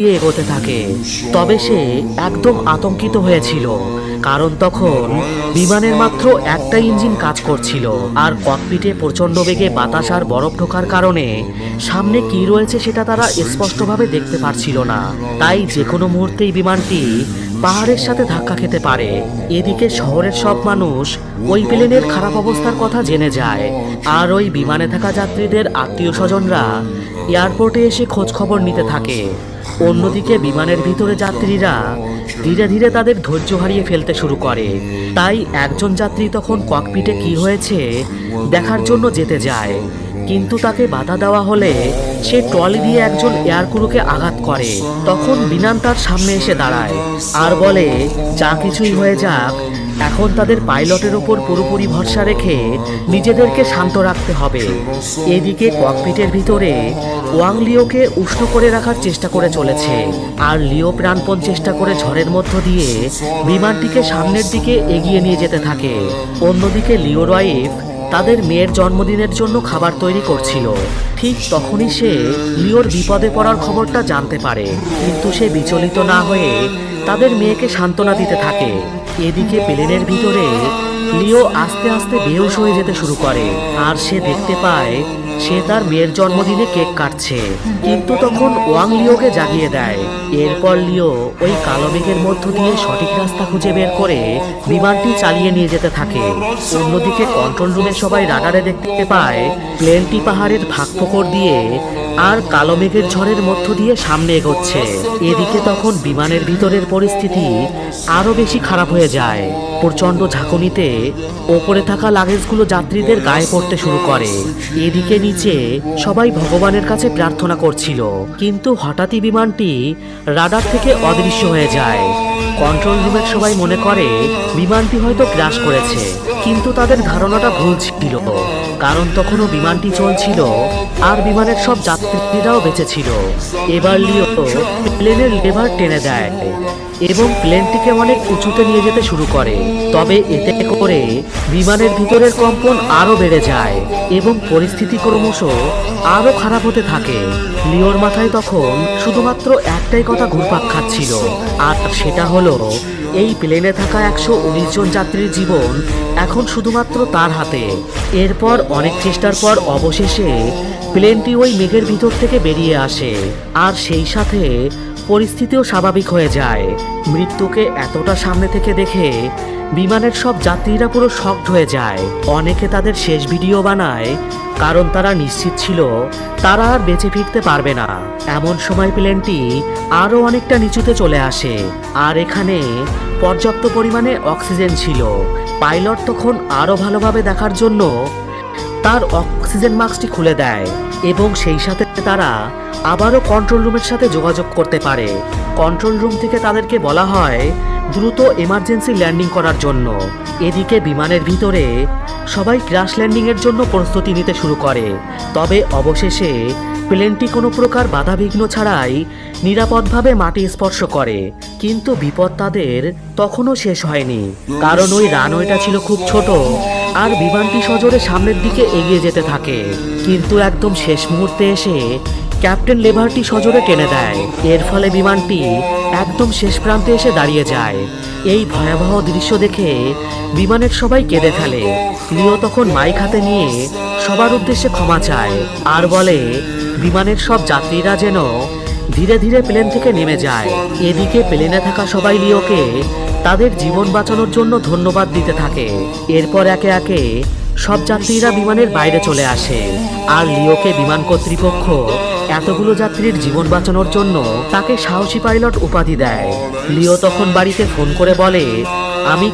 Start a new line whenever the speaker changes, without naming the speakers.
এগোতে থাকে। তবে সে একদম আতঙ্কিত হয়েছিল, কারণ তখন বিমানের মাত্র একটা ইঞ্জিন কাজ করছিল, আর ককপিটে প্রচণ্ড বেগে বাতাস আর বরফ ঢোকার কারণে সামনে কি রয়েছে সেটা তারা স্পষ্টভাবে দেখতে পারছিল না। তাই যে কোনো মুহূর্তেই বিমানটি পাহাড়ের সাথে ধাক্কা খেতে পারে। এদিকে শহরের সব মানুষ ওই প্লেনের খারাপ অবস্থার কথা জেনে যায়, আর ওই বিমানে থাকা যাত্রীদের আত্মীয় স্বজনরা এয়ারপোর্টে এসে খোঁজ খবর নিতে থাকে। অন্যদিকে বিমানের ভিতরে যাত্রীরা ধীরে ধীরে তাদের ধৈর্য হারিয়ে ফেলতে শুরু করে। তাই একজন যাত্রী তখন ককপিটে কি হয়েছে দেখার জন্য যেতে যায়, কিন্তু তাকে বাধা দেওয়া হলে সে ট্রলি দিয়ে একজন এয়ারক্রুকে আঘাত করে। তখন বিমান তার সামনে এসে দাঁড়ায় আর বলে যা কিছুই হয়ে যাক, এখন তাদের পাইলটের ওপর পুরোপুরি ভরসা রেখে নিজেদেরকে শান্ত রাখতে হবে। এদিকে ককপিটের ভিতরে ওয়াং লিওকে উষ্ণ করে রাখার চেষ্টা করে চলেছে, আর লিও প্রাণপণ চেষ্টা করে ঝড়ের মধ্য দিয়ে বিমানটিকে সামনের দিকে এগিয়ে নিয়ে যেতে থাকে। অন্যদিকে লিওর ওয়াইফ তাদের মেয়ের জন্মদিনের জন্য খাবার তৈরি করছিল। ঠিক তখনই সে লিওর বিপদে পড়ার খবরটা জানতে পারে, কিন্তু সে বিচলিত না হয়ে তাদের মেয়েকে সান্ত্বনা দিতে থাকে। এদিকে প্লেনের ভিতরে লিও আস্তে আস্তে বেহুশ হয়ে যেতে শুরু করে, আর সে দেখতে পায় সে তার মেয়ের জন্মদিনে কেক কাটছে। কিন্তু তখন ওয়াং লিওকে জাগিয়ে দেয়। এরপর লিও ওই কালো মেঘের মধ্য দিয়ে সঠিক রাস্তা খুঁজে বের করে বিমানটি চালিয়ে নিয়ে যেতে থাকে। অন্যদিকে কন্ট্রোল রুমে সবাই রাডারে দেখতে পায় প্লেনটি পাহাড়ের ফাঁক ফোকর দিয়ে আর কালো মেঘের ঝড়ের মধ্য দিয়ে সামনে এগোচ্ছে। এদিকে তখন বিমানের ভিতরের পরিস্থিতি আরো বেশি খারাপ হয়ে যায়। প্রচন্ড ঝাঁকুনিতে ওপরে থাকা লাগেজগুলো যাত্রীদের গায়ে পড়তে শুরু করে। এদিকে নিচে সবাই ভগবানের কাছে প্রার্থনা করছিল, কিন্তু হঠাৎই বিমানটি রাডার থেকে অদৃশ্য হয়ে যায়। কন্ট্রোল রুমের সবাই মনে করে বিমানটি হয়তো ক্র্যাশ করেছে, কিন্তু তাদের ধারণাটা ভুল ছিল, কারণ তখনও বিমানটি চলছিল আর বিমানের সব যাত্রীরাও বেঁচে ছিল। এবার লিও প্লেনের লেভার টেনে দেয় এবং প্লেনটিকে অনেক উঁচুতে নিয়ে যেতে শুরু করে। তবে এতে করে বিমানের ভিতরের কম্পন আরো বেড়ে যায় এবং পরিস্থিতি ক্রমশ আরো খারাপ হতে থাকে। লিওর মাথায় তখন শুধুমাত্র একটাই কথা ঘুরপাক খাচ্ছিল, আর সেটা হলো এই প্লেনে থাকা 119 জন যাত্রীর জীবন এখন শুধুমাত্র তার হাতে। এরপর অনেক চেষ্টার পর অবশেষে প্লেনটি ওই মেঘের ভিতর থেকে বেরিয়ে আসে, আর সেই সাথে পরিস্থিতিও স্বাভাবিক হয়ে যায়। মৃত্যুকে এতটা সামনে থেকে দেখে বিমানের সব যাত্রীরা পুরো শকড হয়ে যায়। অনেকে তাদের শেষ ভিডিও বানায়, কারণ তারা নিশ্চিত ছিল তারা আর বেঁচে ফিরতে পারবে না। এমন সময় প্লেনটি আরও অনেকটা নিচুতে চলে আসে, আর এখানে পর্যাপ্ত পরিমাণে অক্সিজেন ছিল। পাইলট তখন আরও ভালোভাবে দেখার জন্য তার অক্সিজেন মাস্কটি খুলে দেয় এবং সেই সাথে তারা আবারও কন্ট্রোল রুমের সাথে যোগাযোগ করতে পারে। কন্ট্রোল রুম থেকে তাদেরকে বলা হয় দ্রুত এমার্জেন্সি ল্যান্ডিং করার জন্য। এদিকে বিমানের ভিতরে সবাই ক্র্যাশ ল্যান্ডিংয়ের জন্য প্রস্তুতি নিতে শুরু করে। তবে অবশেষে প্লেনটি কোনো প্রকার বাধাবিঘ্ন ছাড়াই নিরাপদভাবে মাটি স্পর্শ করে। কিন্তু বিপদ তাদের তখনও শেষ হয়নি, কারণ ওই রানওয়েটা ছিল খুব ছোট আর বিমানটি সজোরে সামনের দিকে এগিয়ে যেতে থাকে। কিন্তু একদম শেষ মুহূর্তে এসে ক্যাপ্টেন লেভারটি সজোরে টেনে দেয়। এর ফলে বিমানটি একদম শেষ প্রান্তে এসে দাঁড়িয়ে যায়। এই ভয়াবহ দৃশ্য দেখে বিমানের সবাই কেঁদে ফেলে। লিও তখন মাইক হাতে নিয়ে সবার উদ্দেশ্যে ক্ষমা চায় আর বলে বিমানের সব যাত্রীরা যেন ধীরে ধীরে প্লেন থেকে নেমে যায়। এদিকে প্লেনে থাকা সবাই লিওকে তাদের জীবন বাঁচানোর জন্য ধন্যবাদ দিতে থাকে। এরপর একে একে সব যাত্রীরা বিমানের বাইরে চলে আসে, আর লিওকে বিমান কর্তৃপক্ষ এতগুলো যাত্রীর জীবন বাঁচানোর জন্য তাকে সাহসী পাইলট উপাধি দেয়। লিও তখন বাড়িতে ফোন করে বলে, আমি